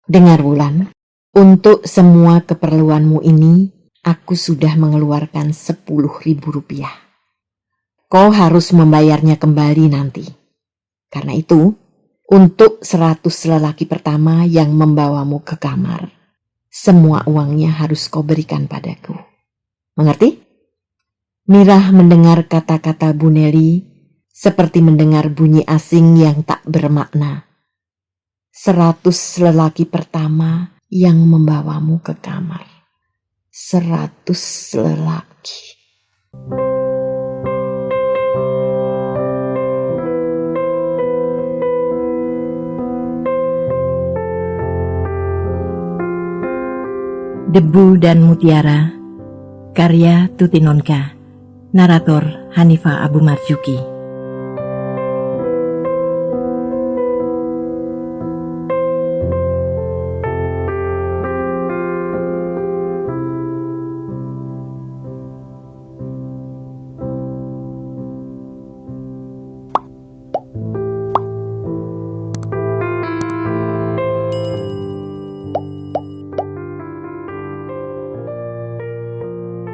Dengar Wulan, untuk semua keperluanmu ini, aku sudah mengeluarkan 10.000 rupiah. Kau harus membayarnya kembali nanti. Karena itu, untuk 100 lelaki pertama yang membawamu ke kamar, semua uangnya harus kau berikan padaku. Mengerti? Mirah mendengar kata-kata Bu Neli seperti mendengar bunyi asing yang tak bermakna. 100 lelaki pertama yang membawamu ke kamar. 100 lelaki. Debu dan Mutiara, karya Tuti Nonka, narator Hanifah Abu Marzuki.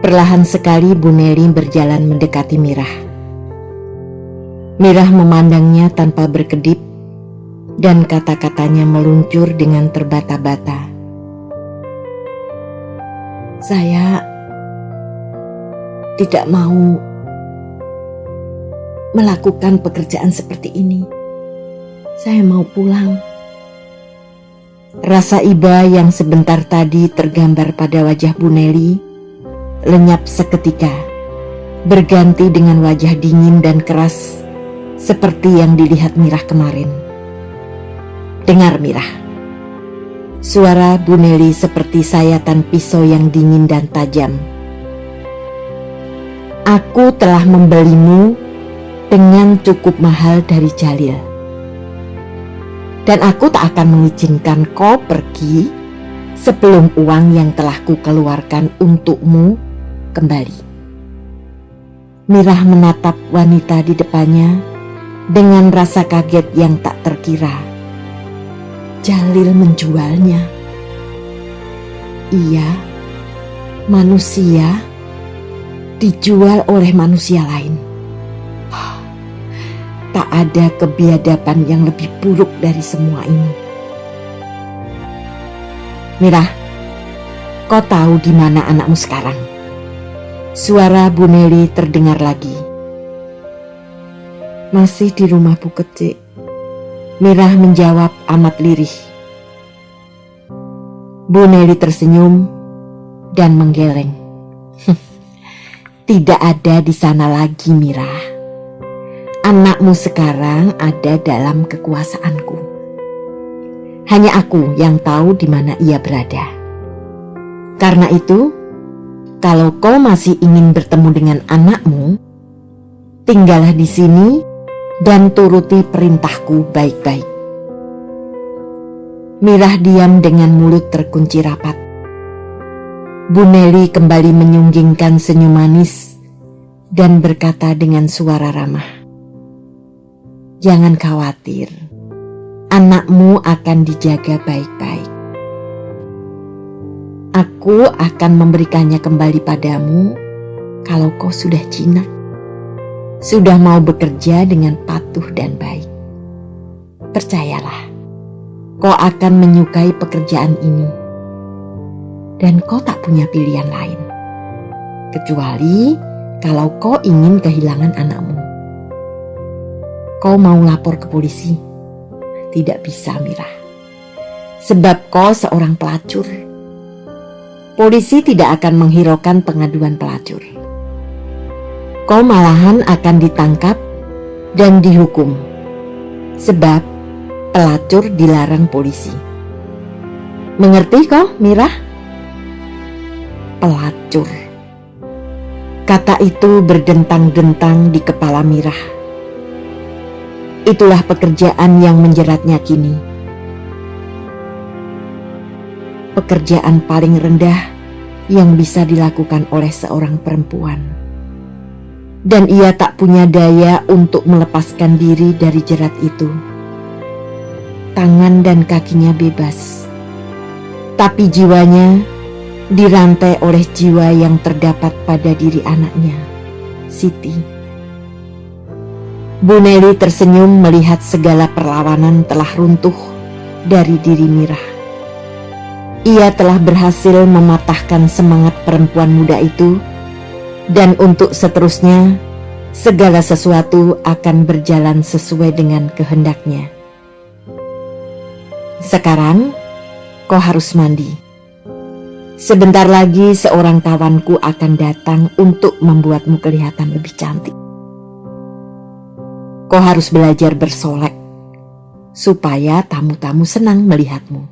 Perlahan sekali Bu Neli berjalan mendekati Mirah. Mirah memandangnya tanpa berkedip dan kata-katanya meluncur dengan terbata-bata. Saya tidak mau melakukan pekerjaan seperti ini. Saya mau pulang. Rasa iba yang sebentar tadi tergambar pada wajah Bu Neli lenyap seketika, berganti dengan wajah dingin dan keras seperti yang dilihat Mirah kemarin. Dengar Mirah, suara Bu Neli seperti sayatan pisau yang dingin dan tajam. Aku telah membelimu dengan cukup mahal dari Jalil, dan aku tak akan mengizinkan kau pergi sebelum uang yang telah kukeluarkan untukmu kembali. Mirah menatap wanita di depannya dengan rasa kaget yang tak terkira. Jalil menjualnya. Iya, manusia dijual oleh manusia lain. Tak ada kebiadaban yang lebih buruk dari semua ini. Mirah, kau tahu di mana anakmu sekarang? Suara Bu Neli terdengar lagi. Masih di rumah Bu Kecik. Mirah menjawab amat lirih. Bu Neli tersenyum dan menggeleng. Tidak ada di sana lagi, Mirah. Anakmu sekarang ada dalam kekuasaanku. Hanya aku yang tahu di mana ia berada. Karena itu, kalau kau masih ingin bertemu dengan anakmu, tinggallah di sini dan turuti perintahku baik-baik. Mirah diam dengan mulut terkunci rapat. Bu Neli kembali menyunggingkan senyum manis dan berkata dengan suara ramah, "Jangan khawatir, anakmu akan dijaga baik-baik. Aku akan memberikannya kembali padamu kalau kau sudah jinak, sudah mau bekerja dengan patuh dan baik. Percayalah, kau akan menyukai pekerjaan ini, dan kau tak punya pilihan lain, kecuali kalau kau ingin kehilangan anakmu. Kau mau lapor ke polisi? Tidak bisa, Mirah, sebab kau seorang pelacur. Polisi tidak akan menghiraukan pengaduan pelacur. Kau malahan akan ditangkap dan dihukum, sebab pelacur dilarang polisi. Mengerti kau, Mirah? Pelacur. Kata itu berdentang-dentang di kepala Mirah. Itulah pekerjaan yang menjeratnya kini. Pekerjaan paling rendah yang bisa dilakukan oleh seorang perempuan. Dan ia tak punya daya untuk melepaskan diri dari jerat itu. Tangan dan kakinya bebas, Tapi jiwanya dirantai oleh jiwa yang terdapat pada diri anaknya, Siti. Bu Neli tersenyum melihat segala perlawanan telah runtuh dari diri Mirah. Ia telah berhasil mematahkan semangat perempuan muda itu, dan untuk seterusnya, segala sesuatu akan berjalan sesuai dengan kehendaknya. Sekarang, kau harus mandi. Sebentar lagi seorang kawanku akan datang untuk membuatmu kelihatan lebih cantik. Kau harus belajar bersolek, supaya tamu-tamu senang melihatmu.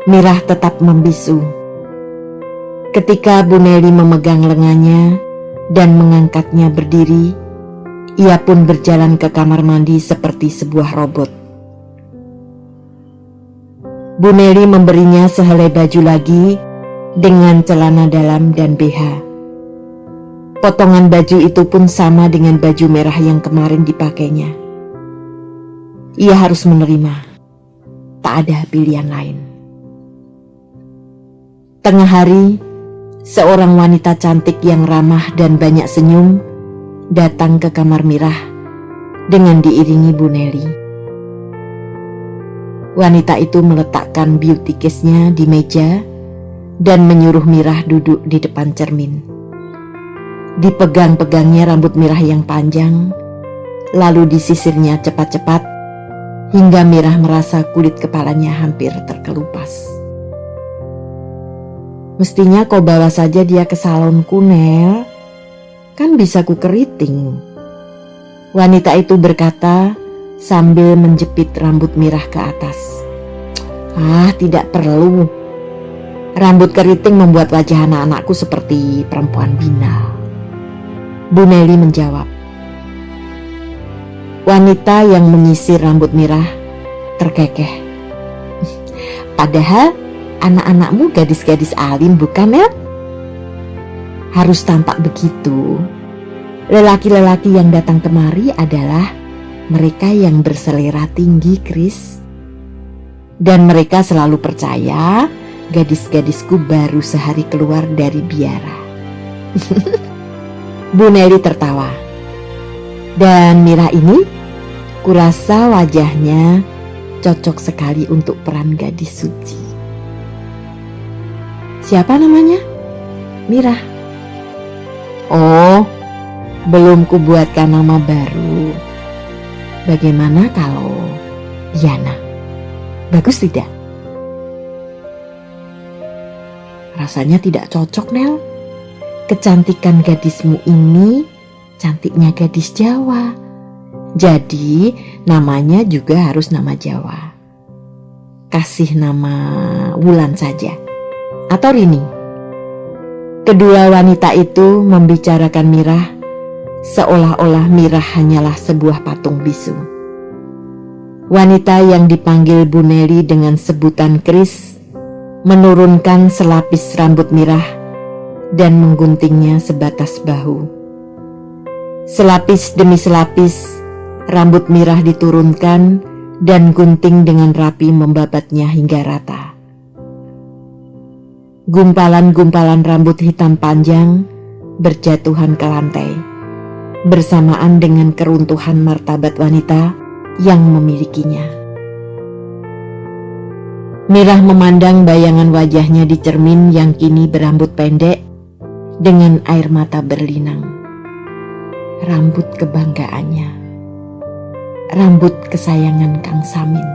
Mirah tetap membisu. Ketika Bu Neli memegang lengannya dan mengangkatnya berdiri, ia pun berjalan ke kamar mandi seperti sebuah robot. Bu Neli memberinya sehelai baju lagi dengan celana dalam dan BH. Potongan baju itu pun sama dengan baju merah yang kemarin dipakainya. Ia harus menerima, tak ada pilihan lain. Tengah hari, seorang wanita cantik yang ramah dan banyak senyum datang ke kamar Mirah dengan diiringi Bu Neli. Wanita itu meletakkan beauty case-nya di meja dan menyuruh Mirah duduk di depan cermin. Dipegang-pegangnya rambut Mirah yang panjang, lalu disisirnya cepat-cepat hingga Mirah merasa kulit kepalanya hampir terkelupas. Mestinya kau bawa saja dia ke salonku, Nel. Kan bisa ku keriting. Wanita itu berkata sambil menjepit rambut Mirah ke atas. Ah, tidak perlu. Rambut keriting membuat wajah anak-anakku seperti perempuan binal. Bu Neli menjawab. Wanita yang menyisir rambut Mirah terkekeh. Padahal anak-anakmu gadis-gadis alim, bukan ya? Harus tampak begitu. Lelaki-lelaki yang datang kemari adalah mereka yang berselera tinggi, Chris. Dan mereka selalu percaya gadis-gadisku baru sehari keluar dari biara. Bu Neli tertawa. Dan Mirah ini, kurasa wajahnya cocok sekali untuk peran gadis suci. Siapa namanya? Mirah. Oh, belum kubuatkan nama baru. Bagaimana kalau Yana? Bagus tidak? Rasanya tidak cocok, Nel. Kecantikan gadismu ini cantiknya gadis Jawa. Jadi namanya juga harus nama Jawa. Kasih nama Wulan saja. Atau Rini. Kedua wanita itu membicarakan Mirah seolah-olah Mirah hanyalah sebuah patung bisu. Wanita yang dipanggil Bu Neli dengan sebutan Chris menurunkan selapis rambut Mirah dan mengguntingnya sebatas bahu. Selapis demi selapis rambut Mirah diturunkan dan gunting dengan rapi membabatnya hingga rata. Gumpalan-gumpalan rambut hitam panjang berjatuhan ke lantai, bersamaan dengan keruntuhan martabat wanita yang memilikinya. Mirah memandang bayangan wajahnya di cermin yang kini berambut pendek dengan air mata berlinang. Rambut kebanggaannya, rambut kesayangan Kang Samin.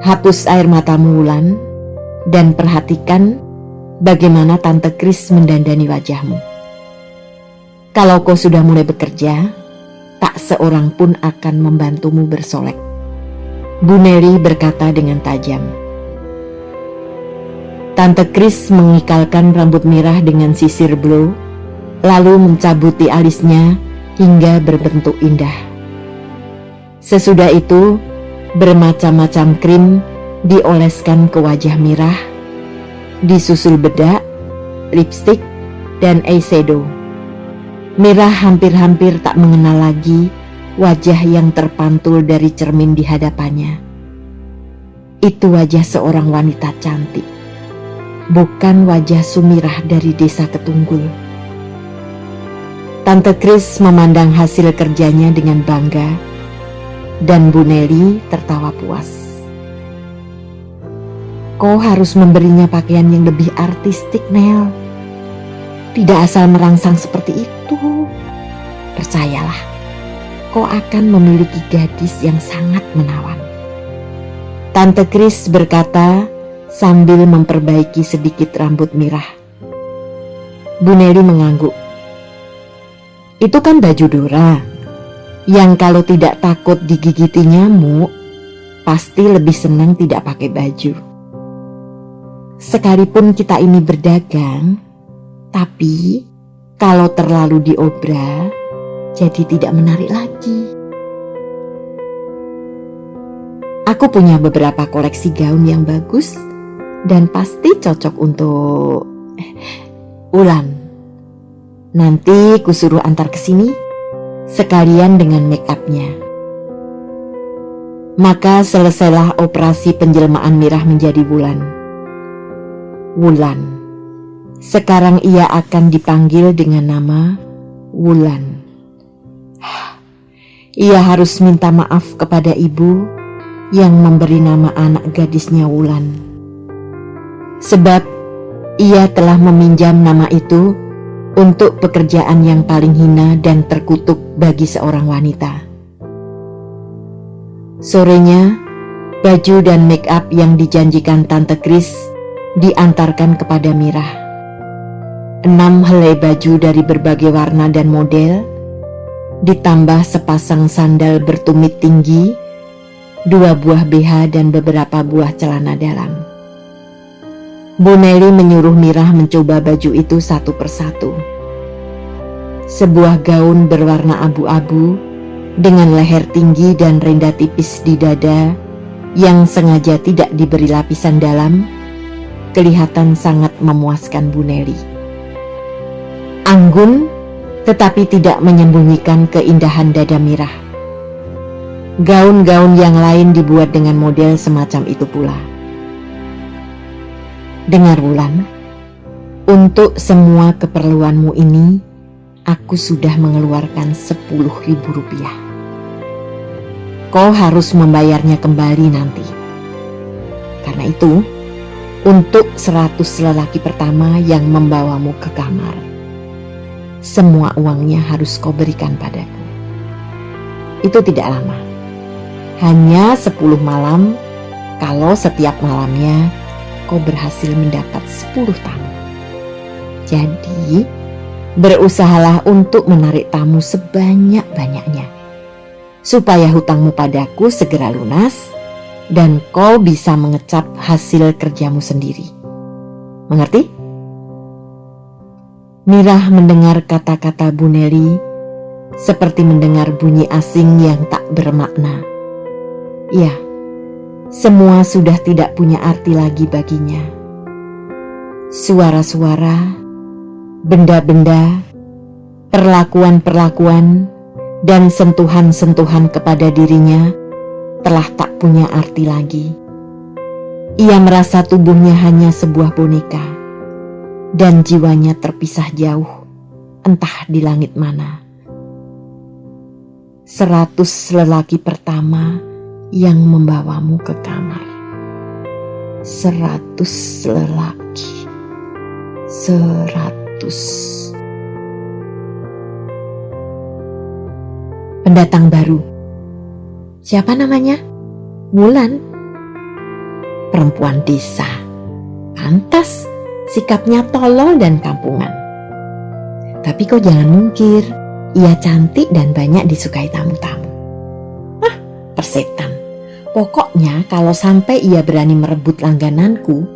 Hapus air matamu, Wulan, dan perhatikan bagaimana Tante Chris mendandani wajahmu. Kalau kau sudah mulai bekerja, tak seorang pun akan membantumu bersolek. Bu Neli berkata dengan tajam. Tante Chris mengikalkan rambut Mirah dengan sisir blow, lalu mencabuti alisnya hingga berbentuk indah. Sesudah itu, bermacam-macam krim dioleskan ke wajah Mirah, disusul bedak, lipstik, dan eyeshadow. Mirah hampir-hampir tak mengenal lagi wajah yang terpantul dari cermin di hadapannya. Itu wajah seorang wanita cantik, bukan wajah Sumirah dari desa Ketunggul. Tante Kris memandang hasil kerjanya dengan bangga, dan Bu Neli tertawa puas. Kau harus memberinya pakaian yang lebih artistik, Nel. Tidak asal merangsang seperti itu. Percayalah, kau akan memiliki gadis yang sangat menawan. Tante Kris berkata sambil memperbaiki sedikit rambut Mirah. Bu Neli mengangguk. Itu kan baju Dora, yang kalau tidak takut digigiti nyamuk, pasti lebih senang tidak pakai baju. Sekalipun kita ini berdagang, tapi kalau terlalu diobral, jadi tidak menarik lagi. Aku punya beberapa koleksi gaun yang bagus dan pasti cocok untuk Ulan. Nanti kusuruh antar ke sini sekalian dengan make upnya. Maka selesailah operasi penjelmaan Mirah menjadi Wulan. Wulan. Sekarang ia akan dipanggil dengan nama Wulan. Ia harus minta maaf kepada ibu yang memberi nama anak gadisnya Wulan. Sebab ia telah meminjam nama itu untuk pekerjaan yang paling hina dan terkutuk bagi seorang wanita. Sorenya, baju dan make up yang dijanjikan Tante Kris diantarkan kepada Mirah. 6 helai baju dari berbagai warna dan model, ditambah sepasang sandal bertumit tinggi, 2 buah BH dan beberapa buah celana dalam. Bu Neli menyuruh Mirah mencoba baju itu satu persatu. Sebuah gaun berwarna abu-abu dengan leher tinggi dan renda tipis di dada yang sengaja tidak diberi lapisan dalam, kelihatan sangat memuaskan Bu Neli. Anggun tetapi tidak menyembunyikan keindahan dada Mirah. Gaun-gaun yang lain dibuat dengan model semacam itu pula. Dengar Wulan, untuk semua keperluanmu ini aku sudah mengeluarkan 10.000 rupiah. Kau harus membayarnya kembali nanti. Karena itu, untuk 100 lelaki pertama yang membawamu ke kamar, semua uangnya harus kau berikan padaku. Itu tidak lama, hanya 10 malam. Kalau setiap malamnya kau berhasil mendapat 10 tamu. Jadi berusahalah untuk menarik tamu sebanyak-banyaknya, supaya hutangmu padaku segera lunas dan kau bisa mengecap hasil kerjamu sendiri. Mengerti? Mirah mendengar kata-kata Bu Neli seperti mendengar bunyi asing yang tak bermakna. Ya, semua sudah tidak punya arti lagi baginya. Suara-suara, benda-benda, perlakuan-perlakuan, dan sentuhan-sentuhan kepada dirinya telah tak punya arti lagi. Ia merasa tubuhnya hanya sebuah boneka, dan jiwanya terpisah jauh, entah di langit mana. 100 lelaki pertama yang membawamu ke kamar. 100 lelaki. 100. Pendatang baru. Siapa namanya? Wulan. Perempuan desa. Pantas sikapnya tolol dan kampungan. Tapi kau jangan mungkir, ia cantik dan banyak disukai tamu-tamu. Persetan. Pokoknya kalau sampai ia berani merebut langgananku,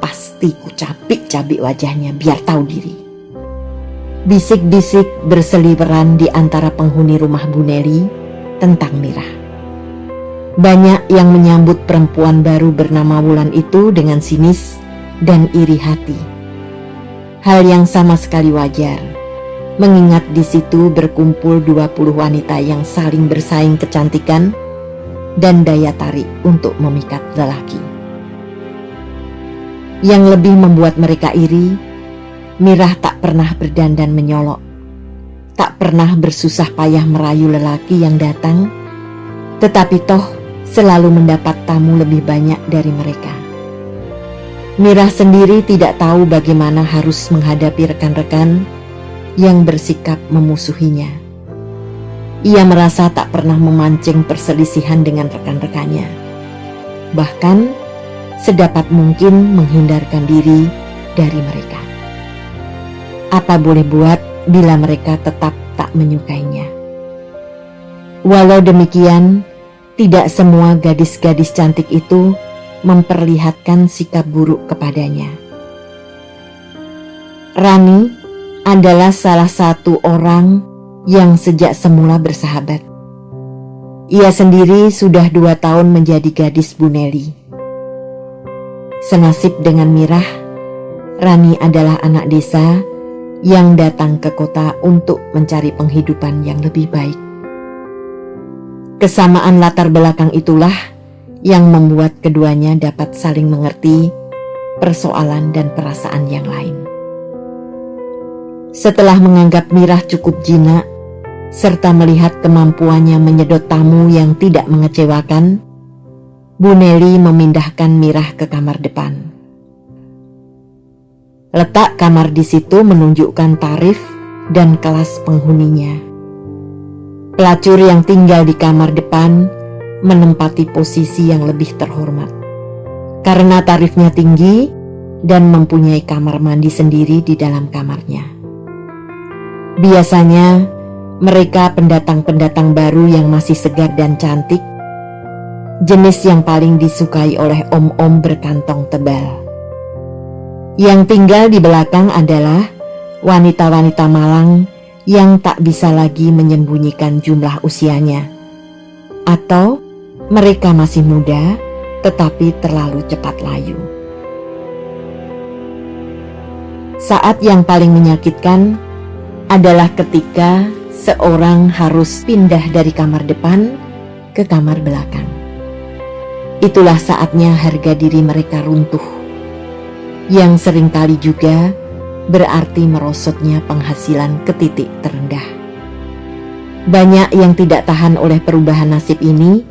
pasti ku cabik-cabik wajahnya biar tahu diri. Bisik-bisik berseliweran di antara penghuni rumah Bu Neli tentang Mirah. Banyak yang menyambut perempuan baru bernama Wulan itu dengan sinis dan iri hati. Hal yang sama sekali wajar, mengingat di situ berkumpul 20 wanita yang saling bersaing kecantikan dan daya tarik untuk memikat lelaki. Yang lebih membuat mereka iri, Mirah tak pernah berdandan menyolok, tak pernah bersusah payah merayu lelaki yang datang, tetapi toh selalu mendapat tamu lebih banyak dari mereka. Mirah sendiri tidak tahu bagaimana harus menghadapi rekan-rekan yang bersikap memusuhinya. Ia merasa tak pernah memancing perselisihan dengan rekan-rekannya. Bahkan sedapat mungkin menghindarkan diri dari mereka. Apa boleh buat bila mereka tetap tak menyukainya? Walau demikian, tidak semua gadis-gadis cantik itu memperlihatkan sikap buruk kepadanya. Rani adalah salah satu orang yang sejak semula bersahabat. Ia sendiri sudah 2 tahun menjadi gadis Bu Neli. Senasib dengan Mirah, Rani adalah anak desa yang datang ke kota untuk mencari penghidupan yang lebih baik. Kesamaan latar belakang itulah yang membuat keduanya dapat saling mengerti persoalan dan perasaan yang lain. Setelah menganggap Mirah cukup jinak, serta melihat kemampuannya menyedot tamu yang tidak mengecewakan, Bu Neli memindahkan Mirah ke kamar depan. Letak kamar di situ menunjukkan tarif dan kelas penghuninya. Pelacur yang tinggal di kamar depan menempati posisi yang lebih terhormat, karena tarifnya tinggi dan mempunyai kamar mandi sendiri di dalam kamarnya. Biasanya, mereka pendatang-pendatang baru yang masih segar dan cantik, jenis yang paling disukai oleh om-om berkantong tebal. Yang tinggal di belakang adalah wanita-wanita malang yang tak bisa lagi menyembunyikan jumlah usianya, atau mereka masih muda tetapi terlalu cepat layu. Saat yang paling menyakitkan adalah ketika seorang harus pindah dari kamar depan ke kamar belakang. Itulah saatnya harga diri mereka runtuh, yang seringkali juga berarti merosotnya penghasilan ke titik terendah. Banyak yang tidak tahan oleh perubahan nasib ini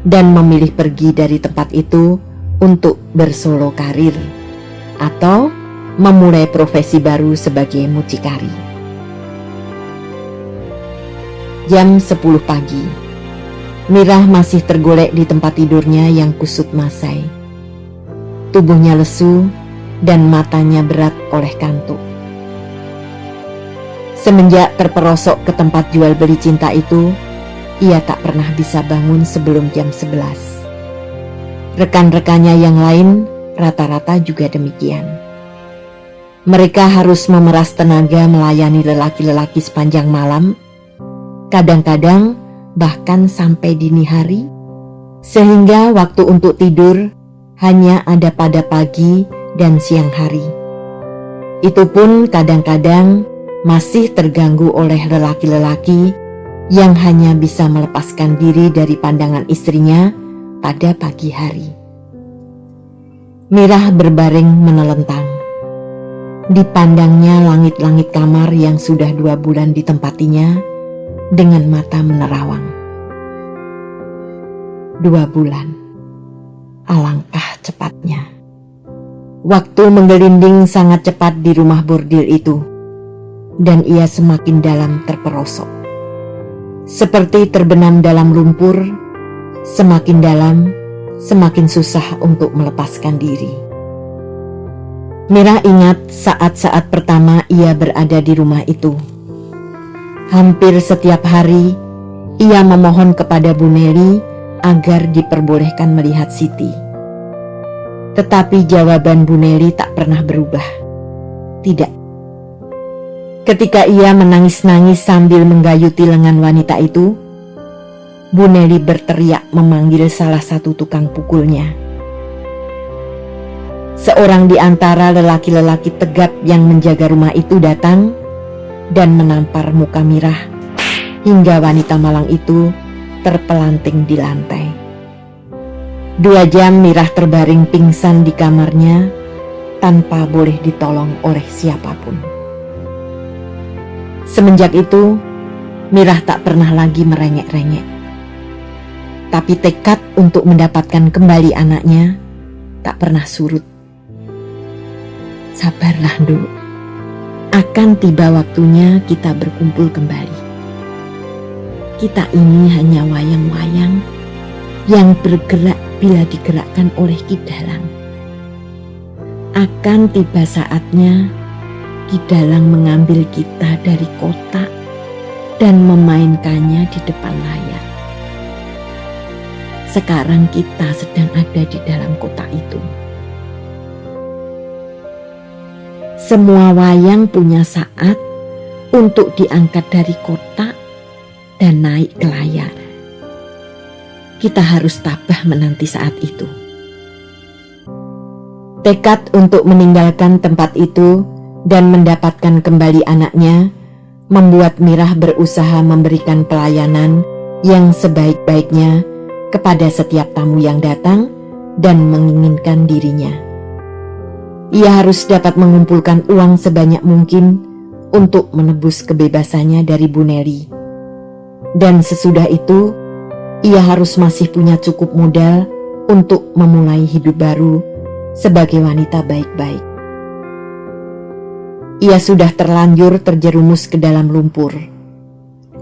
dan memilih pergi dari tempat itu untuk bersolo karir atau memulai profesi baru sebagai mucikari. Jam 10 pagi, Mirah masih tergolek di tempat tidurnya yang kusut masai. Tubuhnya lesu dan matanya berat oleh kantuk. Semenjak terperosok ke tempat jual beli cinta itu, ia tak pernah bisa bangun sebelum jam 11. Rekan-rekannya yang lain rata-rata juga demikian. Mereka harus memeras tenaga melayani lelaki-lelaki sepanjang malam, kadang-kadang bahkan sampai dini hari, sehingga waktu untuk tidur hanya ada pada pagi dan siang hari. Itu pun kadang-kadang masih terganggu oleh lelaki-lelaki yang hanya bisa melepaskan diri dari pandangan istrinya pada pagi hari. Mirah berbaring menelentang. Dipandangnya langit-langit kamar yang sudah 2 bulan ditempatinya dengan mata menerawang. 2 bulan, alangkah cepatnya. Waktu menggelinding sangat cepat di rumah bordil itu, dan ia semakin dalam terperosok. Seperti terbenam dalam lumpur, semakin dalam, semakin susah untuk melepaskan diri. Mirah ingat saat-saat pertama ia berada di rumah itu. Hampir setiap hari, ia memohon kepada Bu Neli agar diperbolehkan melihat Siti. Tetapi jawaban Bu Neli tak pernah berubah. Tidak. Ketika ia menangis-nangis sambil menggayuti lengan wanita itu, Bu Neli berteriak memanggil salah satu tukang pukulnya. Seorang di antara lelaki-lelaki tegap yang menjaga rumah itu datang dan menampar muka Mirah hingga wanita malang itu terpelanting di lantai. 2 jam Mirah terbaring pingsan di kamarnya tanpa boleh ditolong oleh siapapun. Semenjak itu, Mirah tak pernah lagi merengek-rengek. Tapi tekad untuk mendapatkan kembali anaknya tak pernah surut. Sabarlah, Nduk. Akan tiba waktunya kita berkumpul kembali. Kita ini hanya wayang-wayang yang bergerak bila digerakkan oleh Ki Dalang. Akan tiba saatnya Ki Dalang mengambil kita dari kotak dan memainkannya di depan layar. Sekarang kita sedang ada di dalam kotak itu. Semua wayang punya saat untuk diangkat dari kotak dan naik ke layar. Kita harus tabah menanti saat itu. Tekad untuk meninggalkan tempat itu dan mendapatkan kembali anaknya membuat Mirah berusaha memberikan pelayanan yang sebaik-baiknya kepada setiap tamu yang datang dan menginginkan dirinya. Ia harus dapat mengumpulkan uang sebanyak mungkin untuk menebus kebebasannya dari Bu Neli. Dan sesudah itu, ia harus masih punya cukup modal untuk memulai hidup baru sebagai wanita baik-baik. Ia sudah terlanjur terjerumus ke dalam lumpur,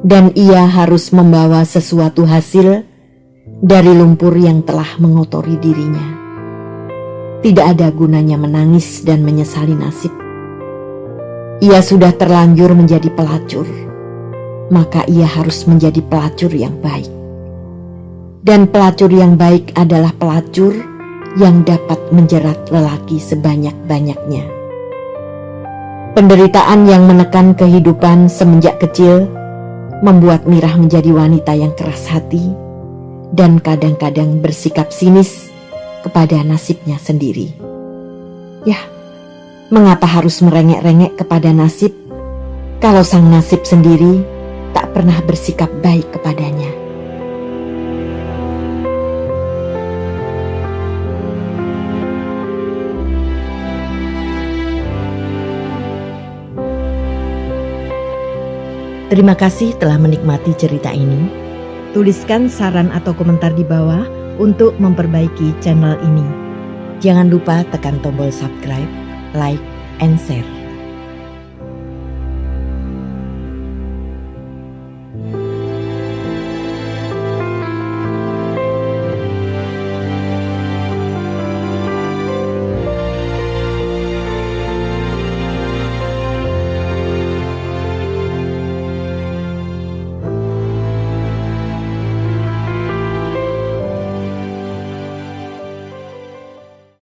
dan ia harus membawa sesuatu hasil dari lumpur yang telah mengotori dirinya. Tidak ada gunanya menangis dan menyesali nasib. Ia sudah terlanjur menjadi pelacur, maka ia harus menjadi pelacur yang baik. Dan pelacur yang baik adalah pelacur yang dapat menjerat lelaki sebanyak-banyaknya. Penderitaan yang menekan kehidupan semenjak kecil membuat Mirah menjadi wanita yang keras hati dan kadang-kadang bersikap sinis kepada nasibnya sendiri. Yah, mengapa harus merengek-rengek kepada nasib kalau sang nasib sendiri tak pernah bersikap baik kepadanya? Terima kasih telah menikmati cerita ini. Tuliskan saran atau komentar di bawah untuk memperbaiki channel ini. Jangan lupa tekan tombol subscribe, like, and share.